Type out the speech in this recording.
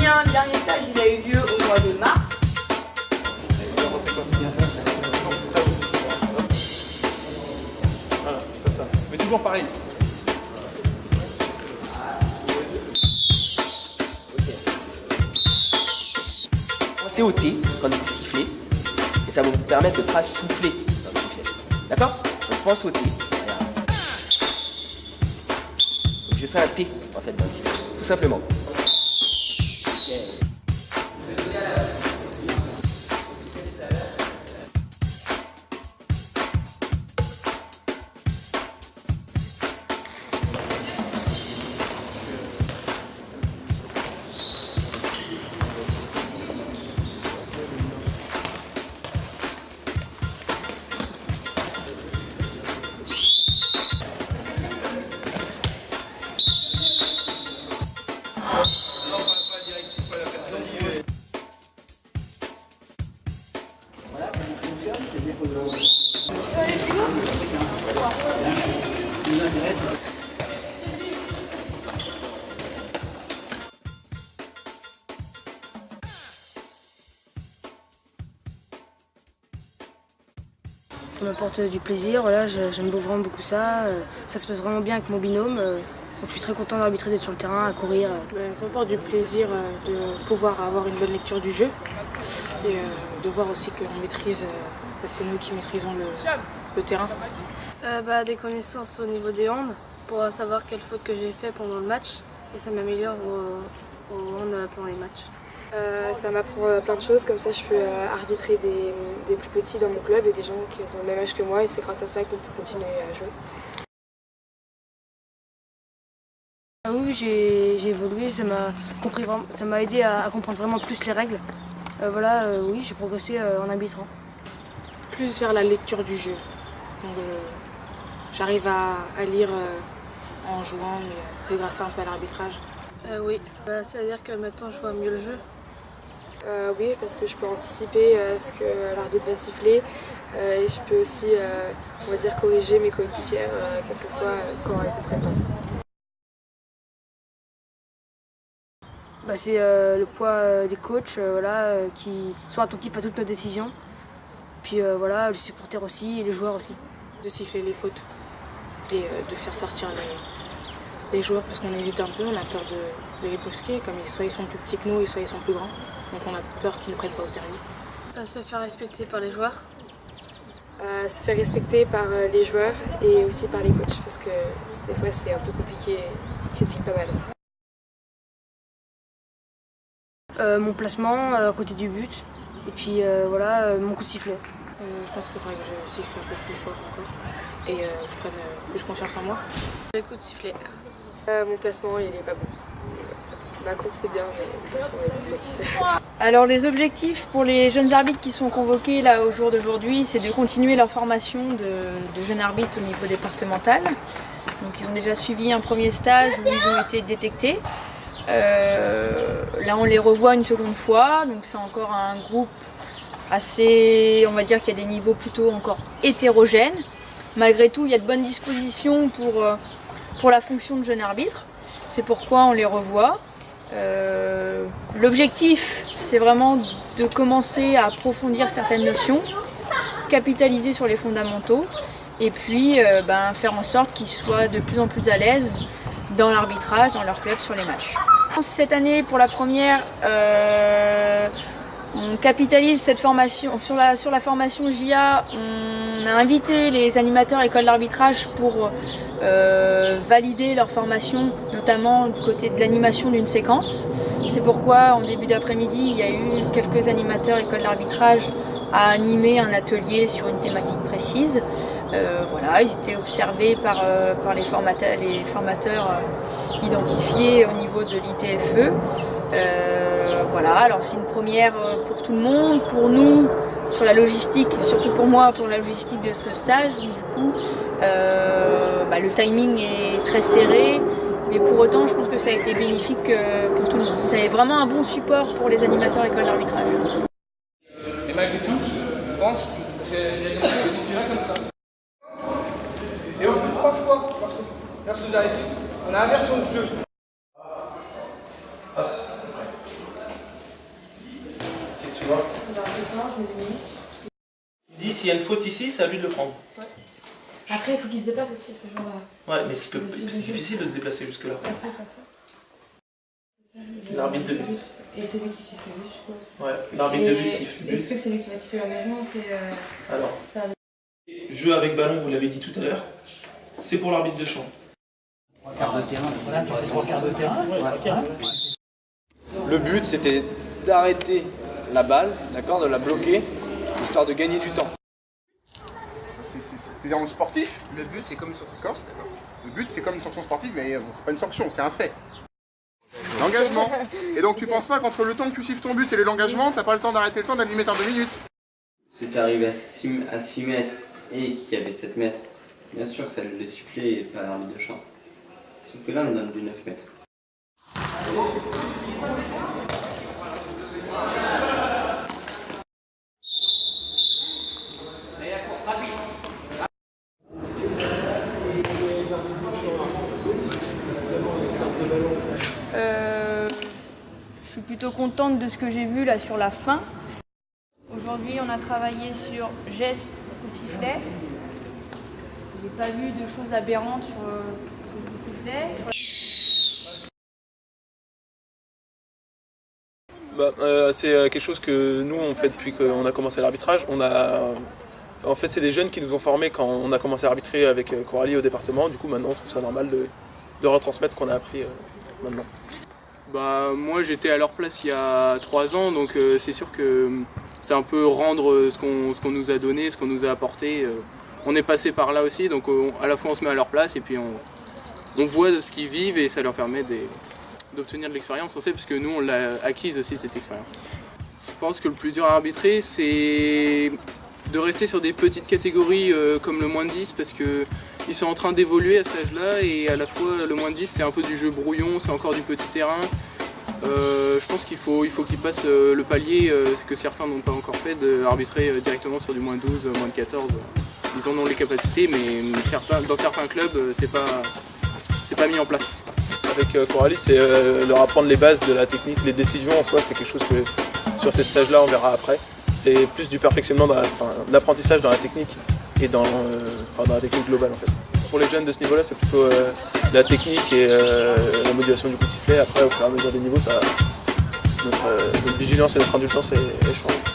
mien, le dernier stage, il a eu lieu au mois de mars. Voilà, comme ça. Mais toujours pareil. C'est au T quand il est sifflé et ça va vous permettre de ne pas souffler dans le sifflet. D'accord? Donc pense au T. Regarde. Donc je fais un T en fait dans le sifflet, tout simplement. Ça m'apporte du plaisir, voilà, j'aime vraiment beaucoup ça. Ça se passe vraiment bien avec mon binôme. Donc je suis très content d'arbitrer, d'être sur le terrain, à courir. Ça m'apporte du plaisir de pouvoir avoir une bonne lecture du jeu et de voir aussi qu'on maîtrise, c'est nous qui maîtrisons le terrain. Des connaissances au niveau des hands, pour savoir quelles fautes que j'ai fait pendant le match. Et ça m'améliore au hand pendant les matchs. Ça m'apprend plein de choses, comme ça je peux arbitrer des plus petits dans mon club et des gens qui ont le même âge que moi et c'est grâce à ça qu'on peut continuer à jouer. Oui, j'ai évolué, ça m'a aidé à comprendre vraiment plus les règles. Oui, j'ai progressé en arbitrant. Plus vers la lecture du jeu. J'arrive à lire en jouant, mais c'est grâce un peu à l'arbitrage. Oui, c'est-à-dire que maintenant je vois mieux le jeu. Oui, parce que je peux anticiper ce que l'arbitre va siffler et je peux aussi, on va dire, corriger mes coéquipières quelquefois quand elles ne comprennent pas. C'est le poids des coachs qui sont attentifs à toutes nos décisions. Puis les supporters aussi et les joueurs aussi. De siffler les fautes et de faire sortir les joueurs parce qu'on hésite un peu, on a peur de les brusquer, comme soit ils sont plus petits que nous et soit ils sont plus grands. Donc on a peur qu'ils ne prennent pas au sérieux. Se faire respecter par les joueurs. Se faire respecter par les joueurs et aussi par les coachs parce que des fois c'est un peu compliqué, ils critiquent pas mal. Mon placement à côté du but et puis mon coup de sifflet. Je pense qu'il faudrait que je siffle un peu plus fort encore et que je prenne plus confiance en moi. Le coup de sifflet. Mon placement il est pas bon. Ma course est bien mais le placement est mauvais. Alors les objectifs pour les jeunes arbitres qui sont convoqués là au jour d'aujourd'hui, c'est de continuer leur formation de jeunes arbitres au niveau départemental. Donc ils ont déjà suivi un premier stage où ils ont été détectés. Là on les revoit une seconde fois, donc c'est encore un groupe assez, on va dire qu'il y a des niveaux plutôt encore hétérogènes. Malgré tout, il y a de bonnes dispositions pour la fonction de jeune arbitre. C'est pourquoi on les revoit. L'objectif, c'est vraiment de commencer à approfondir certaines notions, capitaliser sur les fondamentaux et puis faire en sorte qu'ils soient de plus en plus à l'aise dans l'arbitrage, dans leur club, sur les matchs. Cette année, pour la première, on capitalise cette formation sur la formation JA. On a invité les animateurs écoles d'arbitrage pour valider leur formation, notamment du côté de l'animation d'une séquence. C'est pourquoi en début d'après-midi, il y a eu quelques animateurs écoles d'arbitrage à animer un atelier sur une thématique précise. Ils étaient observés par les formateurs identifiés au niveau de l'ITFE. Alors c'est une première pour tout le monde, pour nous, sur la logistique, surtout pour moi, pour la logistique de ce stage. Du coup, le timing est très serré, mais pour autant, je pense que ça a été bénéfique pour tout le monde. C'est vraiment un bon support pour les animateurs écoles d'arbitrage. Et malgré tout, je pense que les gens continueraient comme ça. Et au bout de 3 fois, lorsque vous avez réussi, on a inversion de jeu. Tu vois. Il dit s'il y a une faute ici, c'est à lui de le prendre. Ouais. Après, il faut qu'il se déplace aussi ce jour-là. Ouais, mais c'est difficile de se déplacer jusque-là. L'arbitre de but. Et c'est lui qui siffle le but, je suppose. Ouais, l'arbitre de but siffle le but. Est-ce que c'est lui qui va siffler l'engagement ou c'est... Alors, ça... jeu avec ballon, vous l'avez dit tout à l'heure, c'est pour l'arbitre de champ. Quart de terrain, là, ça fait 3 quarts de terrain. Le but, c'était d'arrêter la balle, d'accord, de la bloquer, histoire de gagner du temps. T'es dans le sportif. Le but, c'est comme une sanction sportive, d'accord. Le but, c'est comme une sanction sportive, mais bon, c'est pas une sanction, c'est un fait. L'engagement. Et donc, tu penses pas qu'entre le temps que tu siffles ton but et l'engagement, t'as pas le temps d'arrêter le temps d'un limite en 2 minutes? Si tu arrives à 6 mètres et qu'il y avait 7 mètres, bien sûr que ça le sifflet et pas l'arbitre de champ. Sauf que là, on est dans du 9 mètres. Je suis plutôt contente de ce que j'ai vu là sur la fin. Aujourd'hui, on a travaillé sur geste, coup de sifflet. J'ai pas vu de choses aberrantes sur le coup de sifflet. C'est quelque chose que nous on fait depuis qu'on a commencé l'arbitrage. En fait, c'est des jeunes qui nous ont formés quand on a commencé à arbitrer avec Coralie au département. Du coup, maintenant, on trouve ça normal de retransmettre ce qu'on a appris maintenant. Moi, j'étais à leur place il y a 3 ans, donc c'est sûr que c'est un peu rendre ce qu'on nous a donné, ce qu'on nous a apporté. On est passé par là aussi, donc à la fois on se met à leur place et puis on voit de ce qu'ils vivent et ça leur permet d'obtenir de l'expérience, on sait, parce que nous on l'a acquise aussi cette expérience. Je pense que le plus dur à arbitrer, c'est de rester sur des petites catégories comme le moins de 10, parce qu'ils sont en train d'évoluer à cet âge-là, et à la fois le moins de 10 c'est un peu du jeu brouillon, c'est encore du petit terrain. Je pense qu'il faut qu'ils passent le palier que certains n'ont pas encore fait, d'arbitrer directement sur du moins 12, moins de 14. Ils en ont les capacités, mais dans certains clubs c'est pas mis en place. Avec Coralie, c'est leur apprendre les bases de la technique, les décisions en soi, c'est quelque chose que sur ces stages-là on verra après. C'est plus du perfectionnement, de l'apprentissage dans la technique et dans la technique globale en fait. Pour les jeunes de ce niveau-là, c'est plutôt la technique et la modulation du coup de sifflet. Après, au fur et à mesure des niveaux, notre vigilance et notre indulgence est changée.